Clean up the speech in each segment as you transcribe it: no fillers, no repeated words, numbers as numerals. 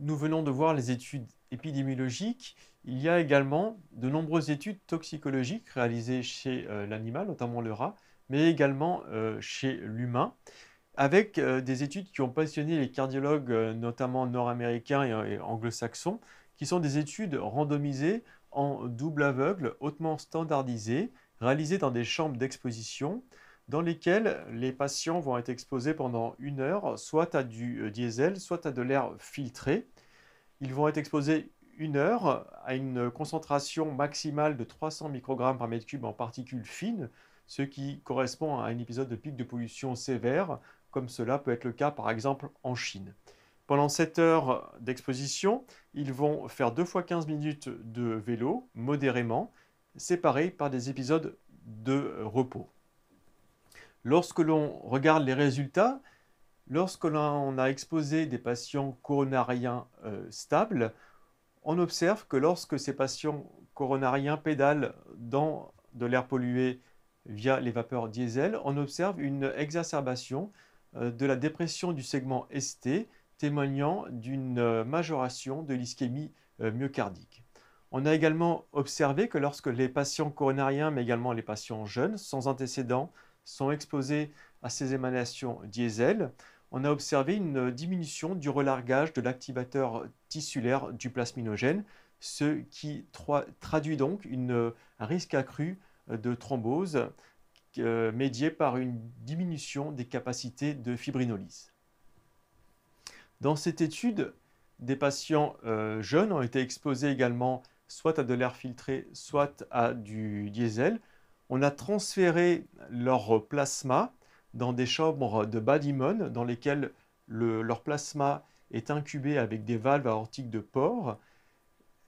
nous venons de voir les études épidémiologiques. Il y a également de nombreuses études toxicologiques réalisées chez l'animal, notamment le rat, mais également chez l'humain, avec des études qui ont passionné les cardiologues, notamment nord-américains et anglo-saxons, qui sont des études randomisées en double aveugle, hautement standardisées, réalisées dans des chambres d'exposition, dans lesquelles les patients vont être exposés pendant 1 heure, soit à du diesel, soit à de l'air filtré. Ils vont être exposés 1 heure à une concentration maximale de 300 microgrammes par mètre cube en particules fines, ce qui correspond à un épisode de pic de pollution sévère, comme cela peut être le cas par exemple en Chine. Pendant 7 heures d'exposition, ils vont faire 2 fois 15 minutes de vélo, modérément, séparés par des épisodes de repos. Lorsque l'on regarde les résultats, lorsque l'on a exposé des patients coronariens stables, on observe que lorsque ces patients coronariens pédalent dans de l'air pollué via les vapeurs diesel, on observe une exacerbation de la dépression du segment ST, témoignant d'une majoration de l'ischémie myocardique. On a également observé que lorsque les patients coronariens, mais également les patients jeunes, sans antécédents, sont exposés à ces émanations diesel, on a observé une diminution du relargage de l'activateur tissulaire du plasminogène, ce qui traduit donc un risque accru de thrombose médié par une diminution des capacités de fibrinolyse. Dans cette étude, des patients jeunes ont été exposés également soit à de l'air filtré, soit à du diesel. On a transféré leur plasma dans des chambres de Badimmon dans lesquelles leur plasma est incubé avec des valves aortiques de porc.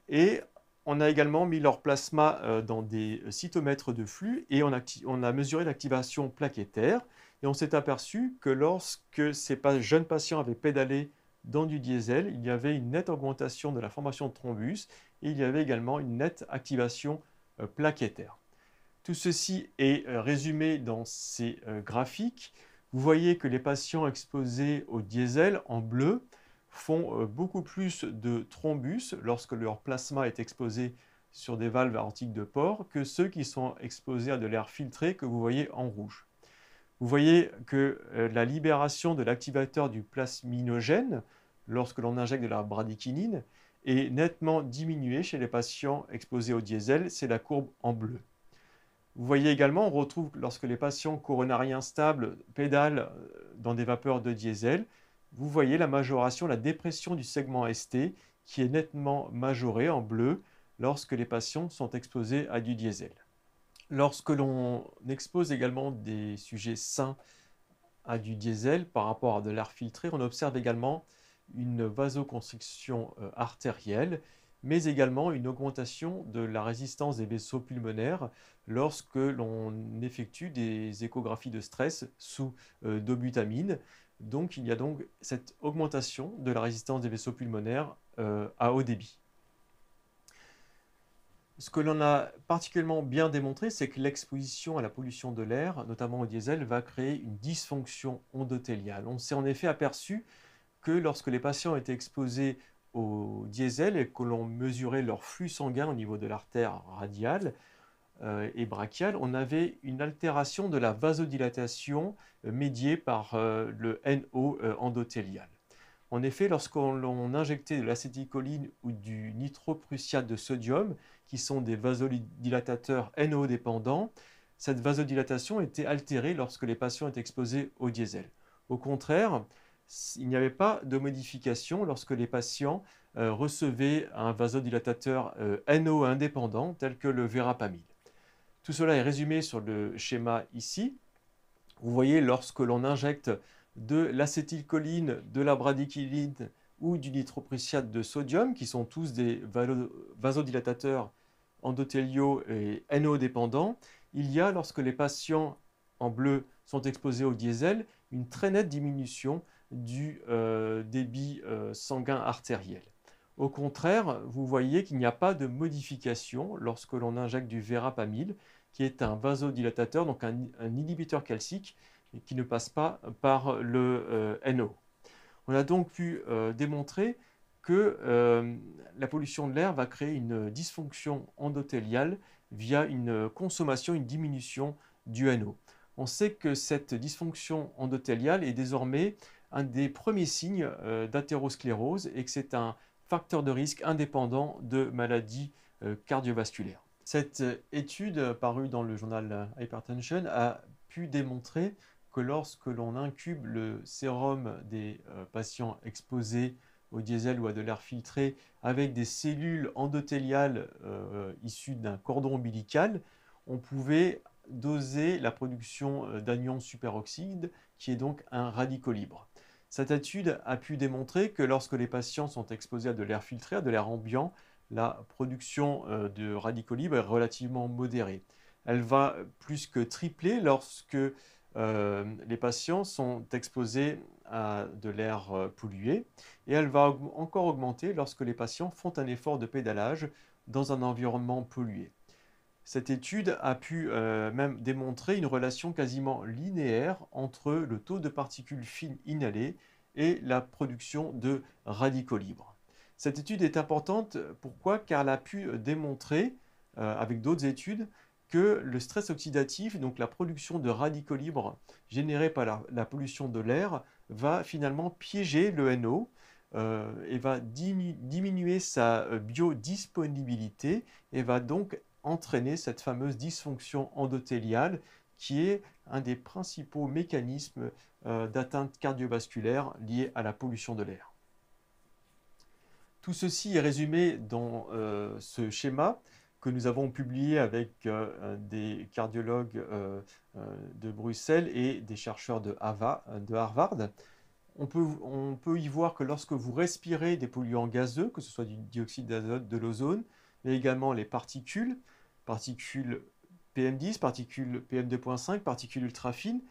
Et on a également mis leur plasma dans des cytomètres de flux et on a mesuré l'activation plaquettaire. Et on s'est aperçu que lorsque ces jeunes patients avaient pédalé dans du diesel, il y avait une nette augmentation de la formation de thrombus et il y avait également une nette activation plaquettaire. Tout ceci est résumé dans ces graphiques. Vous voyez que les patients exposés au diesel en bleu font beaucoup plus de thrombus lorsque leur plasma est exposé sur des valves aortiques de porc que ceux qui sont exposés à de l'air filtré que vous voyez en rouge. Vous voyez que la libération de l'activateur du plasminogène lorsque l'on injecte de la bradykinin est nettement diminuée chez les patients exposés au diesel, c'est la courbe en bleu. Vous voyez également, on retrouve lorsque les patients coronariens stables pédalent dans des vapeurs de diesel, vous voyez la majoration, la dépression du segment ST qui est nettement majorée en bleu lorsque les patients sont exposés à du diesel. Lorsque l'on expose également des sujets sains à du diesel par rapport à de l'air filtré, on observe également une vasoconstriction artérielle, mais également une augmentation de la résistance des vaisseaux pulmonaires lorsque l'on effectue des échographies de stress sous dobutamine. Donc il y a donc cette augmentation de la résistance des vaisseaux pulmonaires à haut débit. Ce que l'on a particulièrement bien démontré, c'est que l'exposition à la pollution de l'air, notamment au diesel, va créer une dysfonction endothéliale. On s'est en effet aperçu que lorsque les patients étaient exposés au diesel et que l'on mesurait leur flux sanguin au niveau de l'artère radiale et brachiale, on avait une altération de la vasodilatation médiée par le NO endothélial. En effet, lorsqu'on injectait de l'acétylcholine ou du nitroprussiate de sodium, qui sont des vasodilatateurs NO-dépendants, cette vasodilatation était altérée lorsque les patients étaient exposés au diesel. Au contraire, il n'y avait pas de modification lorsque les patients recevaient un vasodilatateur NO indépendant tel que le verapamil. Tout cela est résumé sur le schéma ici. Vous voyez, lorsque l'on injecte de l'acétylcholine, de la bradykinin ou du nitroprussiate de sodium, qui sont tous des vasodilatateurs endothéliaux et NO-dépendants, il y a, lorsque les patients en bleu sont exposés au diesel, une très nette diminution du débit sanguin artériel. Au contraire, vous voyez qu'il n'y a pas de modification lorsque l'on injecte du verapamil, qui est un vasodilatateur, donc un inhibiteur calcique, qui ne passe pas par le NO. On a donc pu démontrer que la pollution de l'air va créer une dysfonction endothéliale via une consommation, une diminution du NO. On sait que cette dysfonction endothéliale est désormais un des premiers signes d'athérosclérose et que c'est un facteur de risque indépendant de maladies cardiovasculaires. Cette étude parue dans le journal Hypertension a pu démontrer que lorsque l'on incube le sérum des patients exposés au diesel ou à de l'air filtré avec des cellules endothéliales issues d'un cordon ombilical, on pouvait doser la production d'anions superoxydes, qui est donc un radicolibre. Cette étude a pu démontrer que lorsque les patients sont exposés à de l'air filtré, à de l'air ambiant, la production de radicaux libres est relativement modérée. Elle va plus que tripler lorsque les patients sont exposés à de l'air pollué et elle va encore augmenter lorsque les patients font un effort de pédalage dans un environnement pollué. Cette étude a pu même démontrer une relation quasiment linéaire entre le taux de particules fines inhalées et la production de radicaux libres. Cette étude est importante, pourquoi? Car elle a pu démontrer, avec d'autres études, que le stress oxydatif, donc la production de radicaux libres générée par la pollution de l'air, va finalement piéger le NO et va diminuer sa biodisponibilité et va donc entraîner cette fameuse dysfonction endothéliale qui est un des principaux mécanismes d'atteinte cardiovasculaire liés à la pollution de l'air. Tout ceci est résumé dans ce schéma que nous avons publié avec des cardiologues de Bruxelles et des chercheurs de Harvard. On peut y voir que lorsque vous respirez des polluants gazeux, que ce soit du dioxyde d'azote, de l'ozone, mais également les particules PM10, particules PM2.5, particules ultra fines,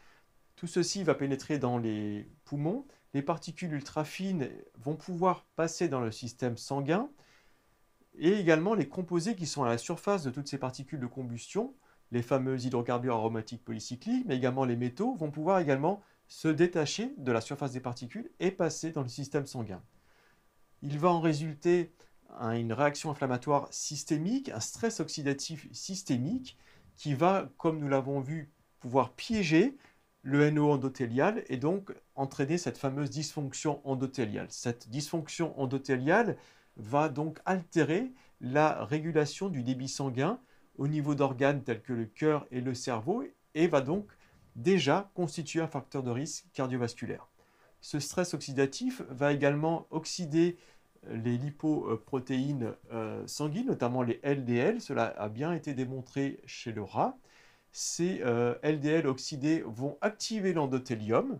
tout ceci va pénétrer dans les poumons. Les particules ultra fines vont pouvoir passer dans le système sanguin et également les composés qui sont à la surface de toutes ces particules de combustion, les fameux hydrocarbures aromatiques polycycliques, mais également les métaux, vont pouvoir également se détacher de la surface des particules et passer dans le système sanguin. Il va en résulter une réaction inflammatoire systémique, un stress oxydatif systémique qui va, comme nous l'avons vu, pouvoir piéger le NO endothélial et donc entraîner cette fameuse dysfonction endothéliale. Cette dysfonction endothéliale va donc altérer la régulation du débit sanguin au niveau d'organes tels que le cœur et le cerveau et va donc déjà constituer un facteur de risque cardiovasculaire. Ce stress oxydatif va également oxyder les lipoprotéines sanguines, notamment les LDL. Cela a bien été démontré chez le rat. Ces LDL oxydés vont activer l'endothélium.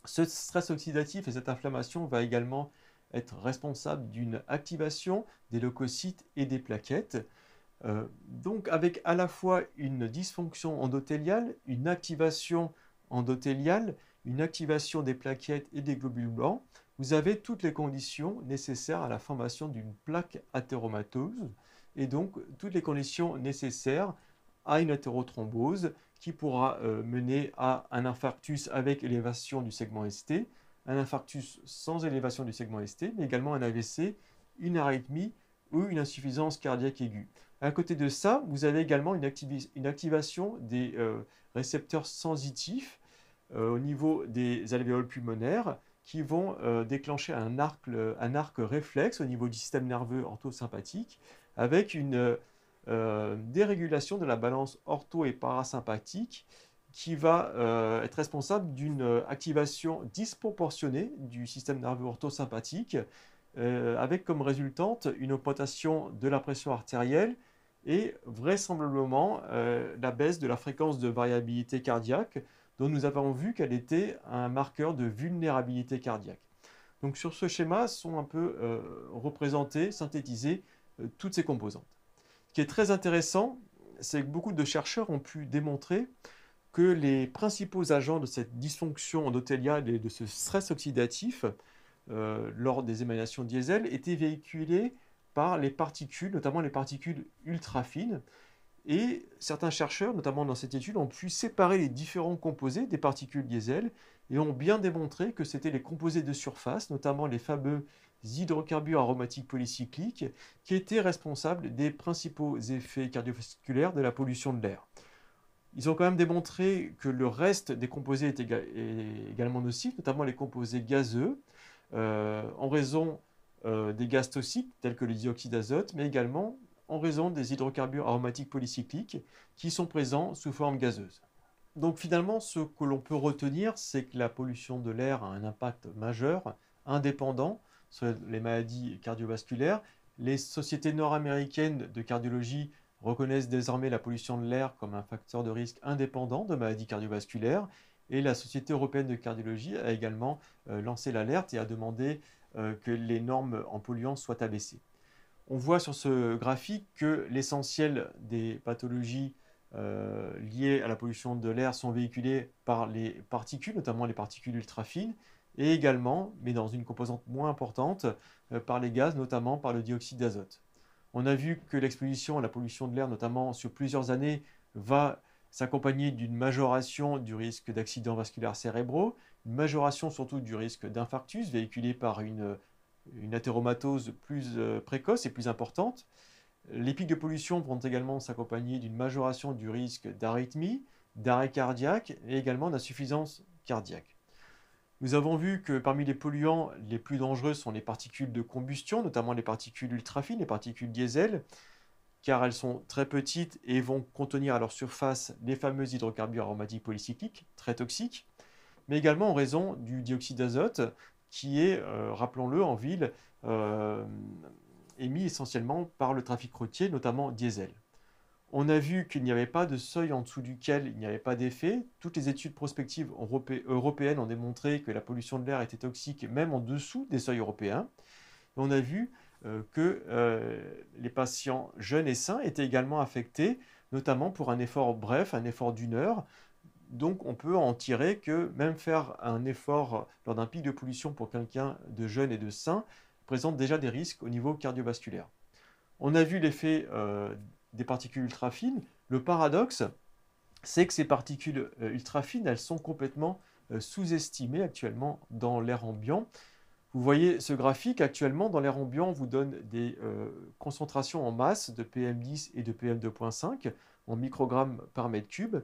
Ce stress oxydatif et cette inflammation va également être responsable d'une activation des leucocytes et des plaquettes. Donc avec à la fois une dysfonction endothéliale, une activation endothéliale, une activation des plaquettes et des globules blancs, vous avez toutes les conditions nécessaires à la formation d'une plaque athéromatose et donc toutes les conditions nécessaires à une athérothrombose qui pourra mener à un infarctus avec élévation du segment ST, un infarctus sans élévation du segment ST, mais également un AVC, une arythmie ou une insuffisance cardiaque aiguë. À côté de ça, vous avez également une activation des récepteurs sensitifs au niveau des alvéoles pulmonaires qui vont déclencher un arc réflexe au niveau du système nerveux orthosympathique avec une dérégulation de la balance ortho- et parasympathique qui va être responsable d'une activation disproportionnée du système nerveux orthosympathique avec comme résultante une augmentation de la pression artérielle et vraisemblablement la baisse de la fréquence de variabilité cardiaque dont nous avons vu qu'elle était un marqueur de vulnérabilité cardiaque. Donc sur ce schéma sont un peu représentées, synthétisées toutes ces composantes. Ce qui est très intéressant, c'est que beaucoup de chercheurs ont pu démontrer que les principaux agents de cette dysfonction endothéliale et de ce stress oxydatif lors des émanations diesel étaient véhiculés par les particules, notamment les particules ultra fines. Et certains chercheurs, notamment dans cette étude, ont pu séparer les différents composés des particules diesel et ont bien démontré que c'était les composés de surface, notamment les fameux hydrocarbures aromatiques polycycliques qui étaient responsables des principaux effets cardiovasculaires de la pollution de l'air. Ils ont quand même démontré que le reste des composés est également nocif, notamment les composés gazeux, en raison des gaz toxiques tels que le dioxyde d'azote, mais également en raison des hydrocarbures aromatiques polycycliques qui sont présents sous forme gazeuse. Donc finalement, ce que l'on peut retenir, c'est que la pollution de l'air a un impact majeur, indépendant, sur les maladies cardiovasculaires. Les sociétés nord-américaines de cardiologie reconnaissent désormais la pollution de l'air comme un facteur de risque indépendant de maladies cardiovasculaires. Et la Société européenne de cardiologie a également lancé l'alerte et a demandé que les normes en polluants soient abaissées. On voit sur ce graphique que l'essentiel des pathologies liées à la pollution de l'air sont véhiculées par les particules, notamment les particules ultrafines, et également, mais dans une composante moins importante, par les gaz, notamment par le dioxyde d'azote. On a vu que l'exposition à la pollution de l'air, notamment sur plusieurs années, va s'accompagner d'une majoration du risque d'accidents vasculaires cérébraux, une majoration surtout du risque d'infarctus véhiculé par une athéromatose plus précoce et plus importante. Les pics de pollution vont également s'accompagner d'une majoration du risque d'arythmie, d'arrêt cardiaque et également d'insuffisance cardiaque. Nous avons vu que parmi les polluants les plus dangereux sont les particules de combustion, notamment les particules ultrafines, les particules diesel, car elles sont très petites et vont contenir à leur surface les fameux hydrocarbures aromatiques polycycliques, très toxiques, mais également en raison du dioxyde d'azote, qui est, rappelons-le, en ville, émis essentiellement par le trafic routier, notamment diesel. On a vu qu'il n'y avait pas de seuil en dessous duquel il n'y avait pas d'effet. Toutes les études prospectives européennes ont démontré que la pollution de l'air était toxique même en dessous des seuils européens. Et on a vu que les patients jeunes et sains étaient également affectés, notamment pour un effort bref, un effort d'1 heure. Donc on peut en tirer que même faire un effort lors d'un pic de pollution pour quelqu'un de jeune et de sain présente déjà des risques au niveau cardiovasculaire. On a vu l'effet des particules ultrafines. Le paradoxe, c'est que ces particules ultrafines, elles sont complètement sous-estimées actuellement dans l'air ambiant. Vous voyez ce graphique, actuellement dans l'air ambiant, vous donne des concentrations en masse de PM10 et de PM2.5 en microgrammes par mètre cube.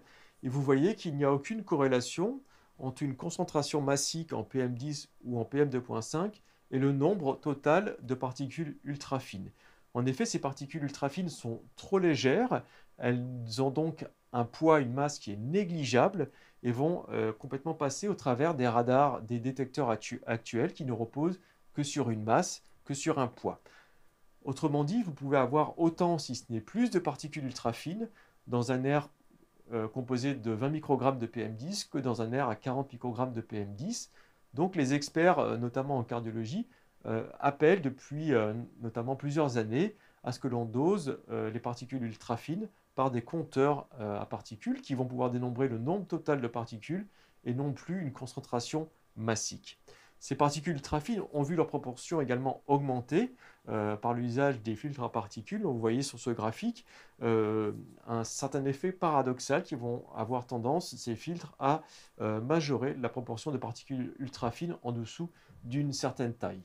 Et vous voyez qu'il n'y a aucune corrélation entre une concentration massique en PM10 ou en PM2.5 et le nombre total de particules ultrafines. En effet, ces particules ultrafines sont trop légères, elles ont donc un poids, une masse qui est négligeable et vont complètement passer au travers des radars, des détecteurs actuels qui ne reposent que sur une masse, que sur un poids. Autrement dit, vous pouvez avoir autant, si ce n'est plus, de particules ultrafines dans un air composé de 20 microgrammes de PM10 que dans un air à 40 microgrammes de PM10. Donc les experts, notamment en cardiologie, appellent depuis notamment plusieurs années à ce que l'on dose les particules ultrafines par des compteurs à particules qui vont pouvoir dénombrer le nombre total de particules et non plus une concentration massique. Ces particules ultrafines ont vu leur proportion également augmenter par l'usage des filtres à particules. Vous voyez sur ce graphique un certain effet paradoxal qui vont avoir tendance, ces filtres, à majorer la proportion de particules ultrafines en dessous d'une certaine taille.